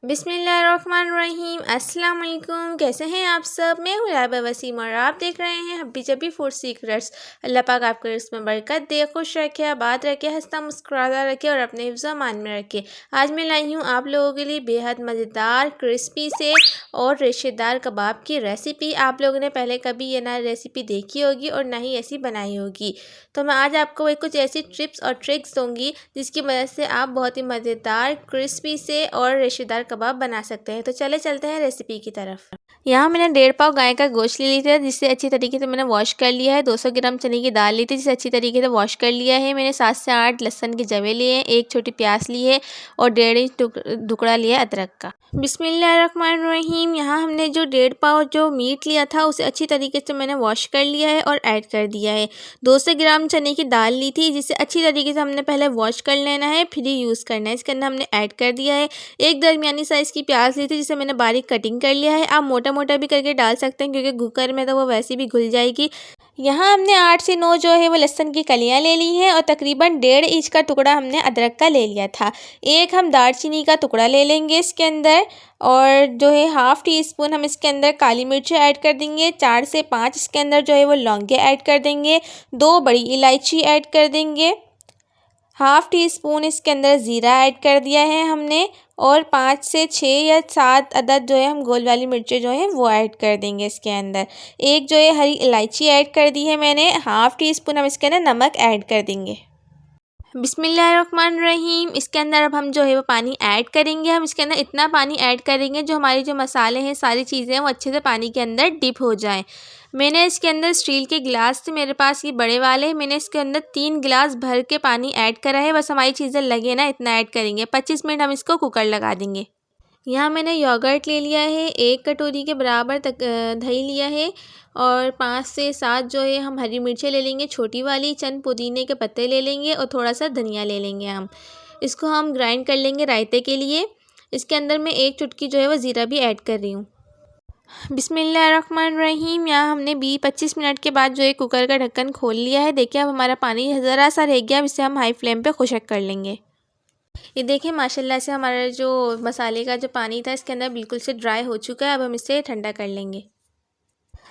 बिस्मिल्लाहिर्रहमानिर्रहीम। अस्सलाम वालेकुम। कैसे हैं आप सब? मैं हूँ लाइबा वसीम और आप देख रहे हैं हब्बी जब्बी फूड सीक्रेट्स। अल्लाह पाक आपको इसमें बरकत दे, खुश रखे, आबाद रखे, हंसता मुस्कुराता रखे और अपने हिफ्ज़ मान में रखे। आज मैं लाई हूँ आप लोगों के लिए बेहद मज़ेदार, क्रिस्पी से और रेशेदार कबाब की रेसिपी। आप लोगों ने पहले कभी ये ना रेसिपी देखी होगी और ना ही ऐसी बनाई होगी। तो मैं आज आपको कुछ ऐसी टिप्स और ट्रिक्स दूँगी जिसकी मदद से आप बहुत ही मज़ेदार, क्रिस्पी से और रेशेदार कबाब बना सकते हैं। तो चलते हैं रेसिपी की तरफ। यहाँ मैंने 1.5 पाव गाय का गोश्त ले लिया था जिसे अच्छी तरीके से मैंने वॉश कर लिया है। 200 ग्राम चने की दाल ली थी जिसे अच्छी तरीके से वॉश कर लिया है। मैंने 7 से 8 लहसुन के जवे लिए हैं, 1 छोटी प्याज ली है और 1.5 इंच टुकड़ा लिया है अदरक का। बिस्मिल्लाहिर्रहमानिर्रहीम। यहाँ हमने जो 1.5 पाव जो मीट लिया था उसे अच्छी तरीके से मैंने वॉश कर लिया है और ऐड कर दिया है। 200 ग्राम चने की दाल ली थी जिसे अच्छी तरीके से हमने पहले वॉश कर लेना है, फिर ही यूज़ करना है। इसके अंदर हमने ऐड कर दिया है। एक दरमियानी साइज़ की प्याज ली थी जिसे मैंने बारीक कटिंग कर लिया है। आप मोटा मोटा भी करके डाल सकते हैं क्योंकि कुकर में तो वो वैसे भी घुल जाएगी। यहाँ हमने 8 से 9 जो है वो लहसुन की कलियाँ ले ली हैं और तकरीबन 1.5 इंच का टुकड़ा हमने अदरक का ले लिया था। एक हम दालचीनी का टुकड़ा ले लेंगे इसके अंदर और जो है 1/2 टी स्पून हम इसके अंदर काली मिर्च ऐड कर देंगे। 4 से 5 इसके अंदर जो है वो लौंगे ऐड कर देंगे। 2 बड़ी इलायची ऐड कर देंगे। 1/2 टी स्पून इसके अंदर ज़ीरा ऐड कर दिया है हमने और 5 से 6 या 7 अदद जो है हम गोल वाली मिर्चें जो हैं वो ऐड कर देंगे इसके अंदर। एक जो है हरी इलायची ऐड कर दी है मैंने। 1/2 टी स्पून हम इसके अंदर नमक ऐड कर देंगे। बिस्मिल्लाहिर्रहमानिर्रहीम। इसके अंदर अब हम जो है वो पानी ऐड करेंगे। हम इसके अंदर इतना पानी ऐड करेंगे जो हमारी जो मसाले हैं, सारी चीज़ें हैं वो अच्छे से पानी के अंदर डिप हो जाएं। मैंने इसके अंदर स्टील के गिलास थे मेरे पास, ये बड़े वाले। मैंने इसके अंदर 3 गिलास भर के पानी ऐड करा है। बस हमारी चीज़ें लगे ना इतना ऐड करेंगे। 25 मिनट हम इसको कुकर लगा देंगे। यहाँ मैंने योगर्ट ले लिया है, 1 कटोरी के बराबर तक दही लिया है और 5 से 7 जो है हम हरी मिर्चें ले लेंगे छोटी वाली, चंद पुदीने के पत्ते ले लेंगे और थोड़ा सा धनिया ले लेंगे हम। इसको हम ग्राइंड कर लेंगे रायते के लिए। इसके अंदर मैं 1 चुटकी जो है वो ज़ीरा भी ऐड कर रही हूँ। बिस्मिल्लाहिर्रहमानिर्रहीम। यहाँ हमने 20-25 मिनट के बाद जो है कुकर का ढक्कन खोल लिया है। देखिए अब हमारा पानी ज़रा सा रह गया, अब इसे हम हाई फ्लेम पे खुशक कर लेंगे। ये देखिए माशाल्लाह से हमारा जो मसाले का जो पानी था इसके अंदर बिल्कुल से ड्राई हो चुका है। अब हम इसे ठंडा कर लेंगे।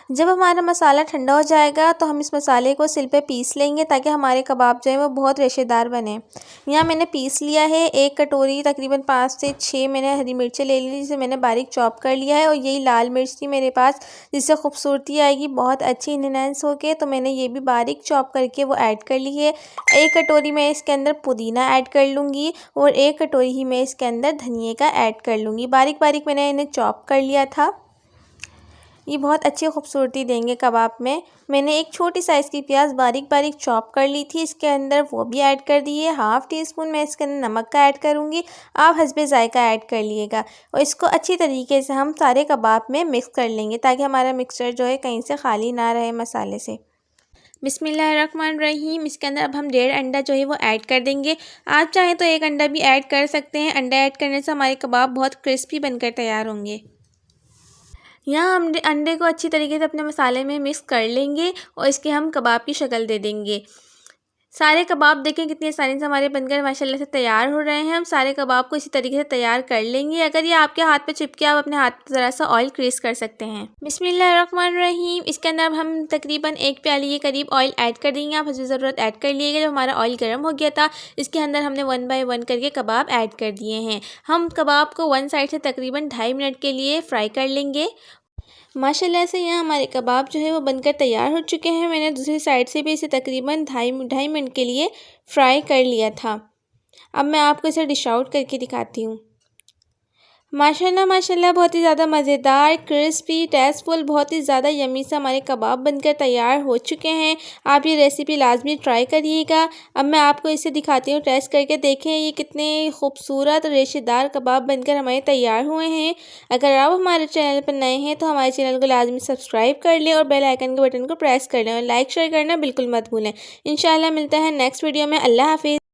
जब हमारा मसाला ठंडा हो जाएगा तो हम इस मसाले को सिल पे पीस लेंगे ताकि हमारे कबाब जो है वो बहुत रेशेदार बने। यहाँ मैंने पीस लिया है 1 कटोरी, तकरीबन 5 से 6 मैंने हरी मिर्चें ले ली जिसे मैंने बारीक चॉप कर लिया है और यही लाल मिर्च थी मेरे पास जिससे खूबसूरती आएगी बहुत अच्छी इन्हेंस होके, तो मैंने ये भी बारीक चॉप करके वो ऐड कर ली है। 1 कटोरी मैं इसके अंदर पुदीना ऐड कर लूँगी और 1 कटोरी ही मैं इसके अंदर धनिए का ऐड कर लूँगी। बारीक बारीक मैंने इन्हें चॉप कर लिया था। ये बहुत अच्छी खूबसूरती देंगे कबाब में। मैंने एक छोटी साइज़ की प्याज बारीक बारीक चॉप कर ली थी इसके अंदर, वो भी ऐड कर दी है। 1/2 टी स्पून मैं इसके अंदर नमक का ऐड करूँगी, आप हस्बे ज़ायका ऐड कर लिएगा और इसको अच्छी तरीके से हम सारे कबाब में मिक्स कर लेंगे ताकि हमारा मिक्सचर जो है कहीं से खाली ना रहे मसाले से। बिस्मिल्लाहिर्रहमानिर्रहीम। इसके अंदर अब हम 1.5 अंडा जो है वो ऐड कर देंगे। आप चाहें तो 1 अंडा भी ऐड कर सकते हैं। अंडा ऐड करने से हमारे कबाब बहुत क्रिस्पी बनकर तैयार होंगे। यहाँ हम अंडे को अच्छी तरीके से अपने मसाले में मिक्स कर लेंगे और इसके हम कबाब की शक्ल दे देंगे। सारे कबाब देखें कितनी आसानी से हमारे बनकर माशाल्लाह से तैयार हो रहे हैं। हम सारे कबाब को इसी तरीके से तैयार कर लेंगे। अगर ये आपके हाथ पे चिपके आप अपने हाथ पे ज़रा सा ऑयल क्रीस कर सकते हैं। बिस्मिल्लाहिर्रहमानिर्रहीम। इसके अंदर अब हम तकरीबन 1 प्याली के करीब ऑयल ऐड कर देंगे। आप हस्ब ज़रूरत ऐड कर लीजिएगा। जब हमारा ऑयल गर्म हो गया था इसके अंदर हमने 1 बाय 1 करके कबाब ऐड कर दिए हैं। हम कबाब को 1 साइड से तकरीबन 2.5 मिनट के लिए फ्राई कर लेंगे। माशाल्लाह से यहाँ हमारे कबाब जो है वो बनकर तैयार हो चुके हैं। मैंने दूसरी साइड से भी इसे तकरीबन 2.5 मिनट के लिए फ्राई कर लिया था। अब मैं आपको इसे डिश आउट करके दिखाती हूँ। माशाल्लाह माशाल्लाह बहुत ही ज़्यादा मज़ेदार, क्रिस्पी, टेस्टफुल, बहुत ही ज़्यादा यम्मी से हमारे कबाब बनकर तैयार हो चुके हैं। आप ये रेसिपी लाजमी ट्राई करिएगा। अब मैं आपको इसे दिखाती हूँ, टेस्ट करके देखें ये कितने खूबसूरत रेशेदार कबाब बनकर हमारे तैयार हुए हैं। अगर आप हमारे चैनल पर नए हैं तो हमारे चैनल को लाजमी सब्सक्राइब कर लें और बेल आइकन के बटन को प्रेस कर लें और लाइक शेयर करना बिल्कुल मत भूलें। इंशाल्लाह मिलता है नेक्स्ट वीडियो में। अल्लाह हाफिज़।